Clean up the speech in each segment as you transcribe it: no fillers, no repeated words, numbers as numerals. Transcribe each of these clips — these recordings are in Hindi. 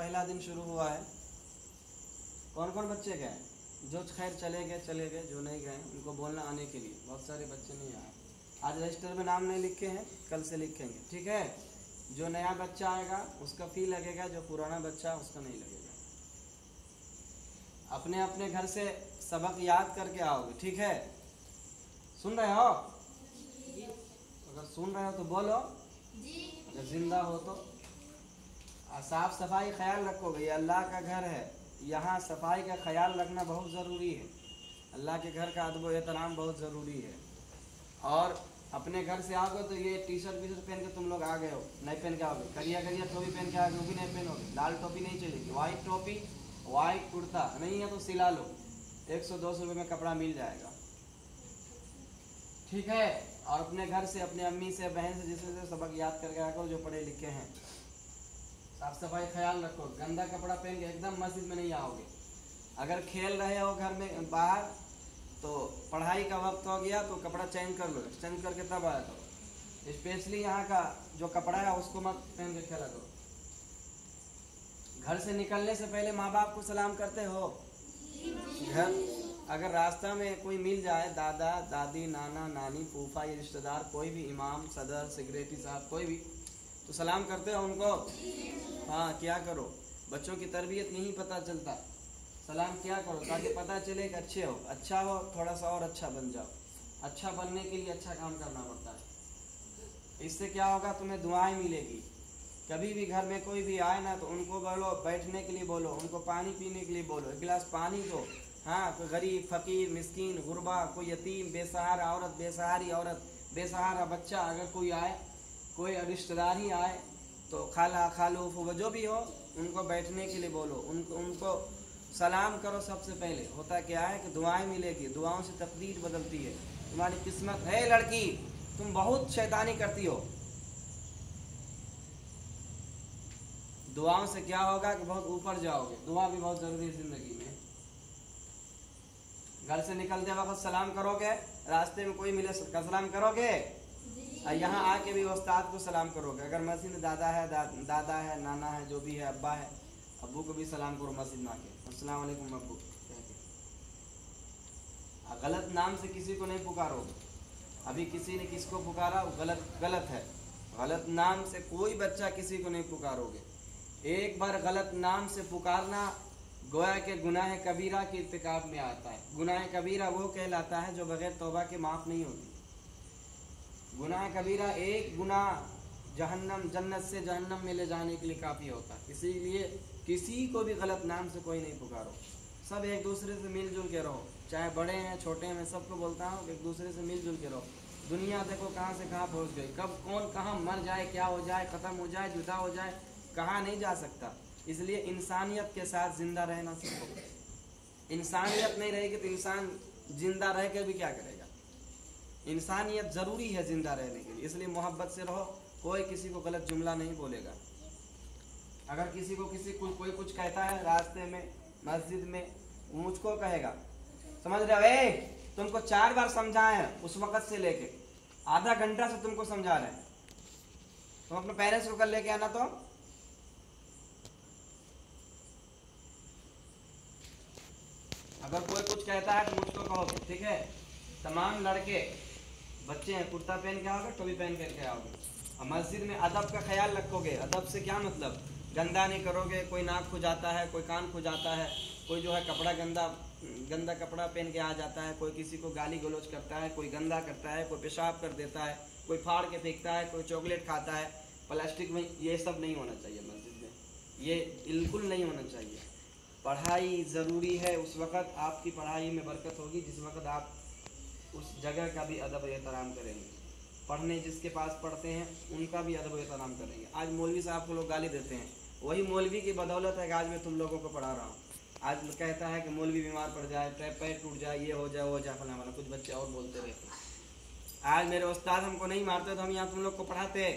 पहला दिन शुरू हुआ है। कौन कौन बच्चे गए? जो खैर चले गए, जो नहीं गए उनको बोलना आने के लिए। बहुत सारे बच्चे नहीं आए, आज रजिस्टर में नाम नहीं लिखे हैं, कल से लिखेंगे, ठीक है। जो नया बच्चा आएगा उसका फी लगेगा, जो पुराना बच्चा उसका नहीं लगेगा। अपने अपने घर से सबक याद करके आओगे, ठीक है। सुन रहे हो? अगर सुन रहे हो तो बोलो, अगर जिंदा हो तो। साफ सफाई ख्याल रखोगे, ये अल्लाह का घर है, यहाँ सफाई का ख्याल रखना बहुत ज़रूरी है। अल्लाह के घर का अदब एहतराम बहुत ज़रूरी है। और अपने घर से आओगे तो ये टी शर्ट पहन के तुम लोग आ गए हो, नहीं पहन के आओगे। करिया टोपी पहन के आओगे, वो भी नहीं पहनोगे। लाल टोपी नहीं चलेगी, वाइट टोपी, वाइट कुर्ता नहीं है तो सिला लो, 100-200 रुपये में कपड़ा मिल जाएगा, ठीक है। और अपने घर से, अपने अम्मी से, बहन से, जिससे सबक याद करके आकर जो पढ़े लिखे हैं। साफ सफाई ख्याल रखो, गंदा कपड़ा पहन के एकदम मस्जिद में नहीं आओगे। अगर खेल रहे हो घर में बाहर तो पढ़ाई का वक्त हो गया तो कपड़ा चेंज कर लो, चेंज करके तब आया करो। स्पेशली यहाँ का जो कपड़ा है उसको मत पहन के खेला करो। घर से निकलने से पहले माँ बाप को सलाम करते हो? घर अगर रास्ता में कोई मिल जाए, दादा दादी, नाना नानी, फूफा या रिश्तेदार, कोई भी, इमाम, सदर, सेक्रेटरी साहब, कोई भी, तो सलाम करते हो उनको? हाँ, क्या करो। बच्चों की तरबियत नहीं पता चलता, सलाम क्या करो ताकि पता चले कि अच्छे हो, अच्छा हो, थोड़ा सा और अच्छा बन जाओ। अच्छा बनने के लिए अच्छा काम करना पड़ता है। इससे क्या होगा, तुम्हें दुआएं मिलेगी। कभी भी घर में कोई भी आए ना तो उनको बोलो, बैठने के लिए बोलो, उनको पानी पीने के लिए बोलो, एक गिलास पानी दो। हाँ, कोई गरीब, फकीर, मिस्कीन, गुरबा, कोई यतीम, बेसहारा औरत, बेसहारी औरत, बेसहारा बच्चा, अगर कोई आए, कोई रिश्तेदार ही आए तो खाला, खालू, फूफा, जो भी हो, उनको बैठने के लिए बोलो, उनको सलाम करो। सबसे पहले होता क्या है कि दुआएं मिलेगी, दुआओं से तकदीर बदलती है, तुम्हारी किस्मत है। लड़की तुम बहुत शैतानी करती हो, दुआओं से क्या होगा कि बहुत ऊपर जाओगे। दुआ भी बहुत जरूरी है जिंदगी में। घर से निकलते वक्त सलाम करोगे, रास्ते में कोई मिले सलाम करोगे, और यहाँ आके भी उस्ताद को सलाम करोगे। अगर मस्जिद में दादा है, नाना है, जो भी है, अब्बा है, अब्बू को भी सलाम करो मस्जिद में आके, अस्सलाम वालेकुम अब्बू। गलत नाम से किसी को नहीं पुकारोगे। अभी किसी ने किसको पुकारा, वो गलत है। गलत नाम से कोई बच्चा किसी को नहीं पुकारोगे। एक बार गलत नाम से पुकारना गोया के गुनाह कबीरा के इर्तिकाब में आता है। गुनाह कबीरा वो कहलाता है जो बगैर तौबा के माफ़ नहीं होती। गुनाह कबीरा एक गुनाह जहन्नम, जन्नत से जहन्नम में ले जाने के लिए काफ़ी होता है। इसीलिए किसी को भी गलत नाम से कोई नहीं पुकारो। सब एक दूसरे से मिलजुल के रहो, चाहे बड़े हैं छोटे हैं, मैं सबको बोलता हूँ एक दूसरे से मिलजुल के रहो। दुनिया देखो कहाँ से कहाँ पहुँच गई, कब कौन कहाँ मर जाए, क्या हो जाए, ख़त्म हो जाए, जुदा हो जाए, कहाँ नहीं जा सकता। इसलिए इंसानियत के साथ ज़िंदा रहना सीखो। इंसानियत नहीं रहेगी तो इंसान जिंदा रह कर भी क्या करेगा। इंसानियत ज़रूरी है ज़िंदा रहने के लिए, इसलिए मोहब्बत से रहो। कोई किसी को गलत जुमला नहीं बोलेगा। अगर किसी को कोई कुछ कहता है रास्ते में, मस्जिद में, मुझको कहेगा, समझ रहे हो, तुमको 4 बार समझाए हैं उस वक़्त से लेके, आधा घंटा से तुमको समझा रहे हैं, तुम अपने पेरेंट्स को कल लेके आना। तो अगर कोई कुछ कहता है तो मुझको कहोगे, ठीक है। तमाम लड़के बच्चे हैं, कुर्ता पहन के आओगे, टोपी पहन करके आओगे। और मस्जिद में अदब का ख्याल रखोगे। अदब से क्या मतलब, गंदा नहीं करोगे। कोई नाक खुजाता है, कोई कान खुजाता है, कोई जो है कपड़ा गंदा कपड़ा पहन के आ जाता है, कोई किसी को गाली गलौज करता है, कोई गंदा करता है, कोई पेशाब कर देता है, कोई फाड़ के फेंकता है, कोई चॉकलेट खाता है प्लास्टिक में। ये सब नहीं होना चाहिए मस्जिद में, ये बिल्कुल नहीं होना चाहिए। पढ़ाई ज़रूरी है। उस वक़्त आपकी पढ़ाई में बरकत होगी जिस वक़्त आप उस जगह का भी अदब एहतराम करेंगे। पढ़ने जिसके पास पढ़ते हैं उनका भी अदब एहतराम करेंगे। आज मौलवी साहब को लोग गाली देते हैं, वही मौलवी की बदौलत है कि आज मैं तुम लोगों को पढ़ा रहा हूँ। आज कहता है कि मौलवी बीमार पड़ जाए, पैर टूट जाए, ये हो जाए, वो हो जाए, फलाना वाला, कुछ बच्चे और बोलते रहते हैं। आज मेरे उस्ताद हमको नहीं मारते तो हम यहाँ तुम लोग को पढ़ाते,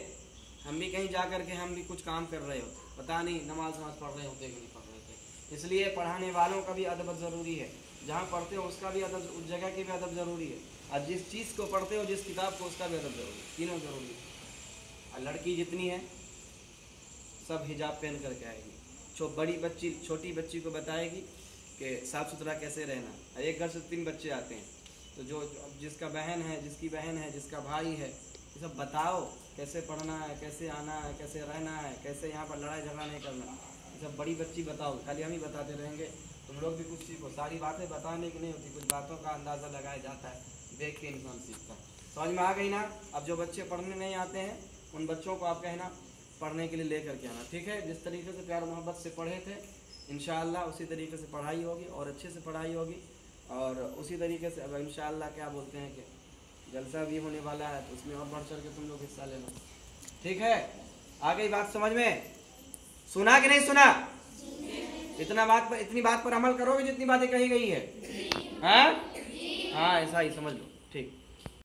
हम भी कहीं जा कर के हम भी कुछ काम कर रहे होते, पता नहीं नमाज पढ़ रहे होते कि नहीं पढ़ रहे थे। इसलिए पढ़ाने वालों का भी अदब ज़रूरी है, जहाँ पढ़ते हो उसका भी अदब, उस जगह की भी अदब ज़रूरी है, और जिस चीज़ को पढ़ते हो, जिस किताब को, उसका भी अदब ज़रूरी है। तीनों ज़रूरी है। और लड़की जितनी है सब हिजाब पहन करके आएगी, छोटी बच्ची को बताएगी कि साफ़ सुथरा कैसे रहना। एक घर से 3 बच्चे आते हैं, तो जिसकी बहन है, जिसका भाई है, ये सब बताओ कैसे पढ़ना है, कैसे आना है, कैसे रहना है, कैसे यहाँ पर लड़ाई झगड़ा नहीं करना। ये सब बड़ी बच्ची बताओ, खाली हम ही बताते रहेंगे, तुम लोग भी कुछ सीखो। सारी बातें बताने की नहीं होती, कुछ बातों का अंदाज़ा लगाया जाता है, देख के इंसान सीखता है। समझ में आ गई ना? अब जो बच्चे पढ़ने नहीं आते हैं उन बच्चों को आप कहना पढ़ने के लिए लेकर के आना, ठीक है? जिस तरीके से प्यार मोहब्बत से पढ़े थे इंशाअल्लाह उसी तरीके से पढ़ाई होगी और अच्छे से पढ़ाई होगी। और उसी तरीके से अब इंशाअल्लाह क्या बोलते हैं कि जलसा भी होने वाला है, तो उसमें और बढ़ चढ़ के तुम लोग हिस्सा लेना, ठीक है? आ गई बात समझ में? सुना कि नहीं सुना? इतनी बात पर अमल करोगे जितनी बातें कही गई है? हाँ, ऐसा ही समझ लो, ठीक।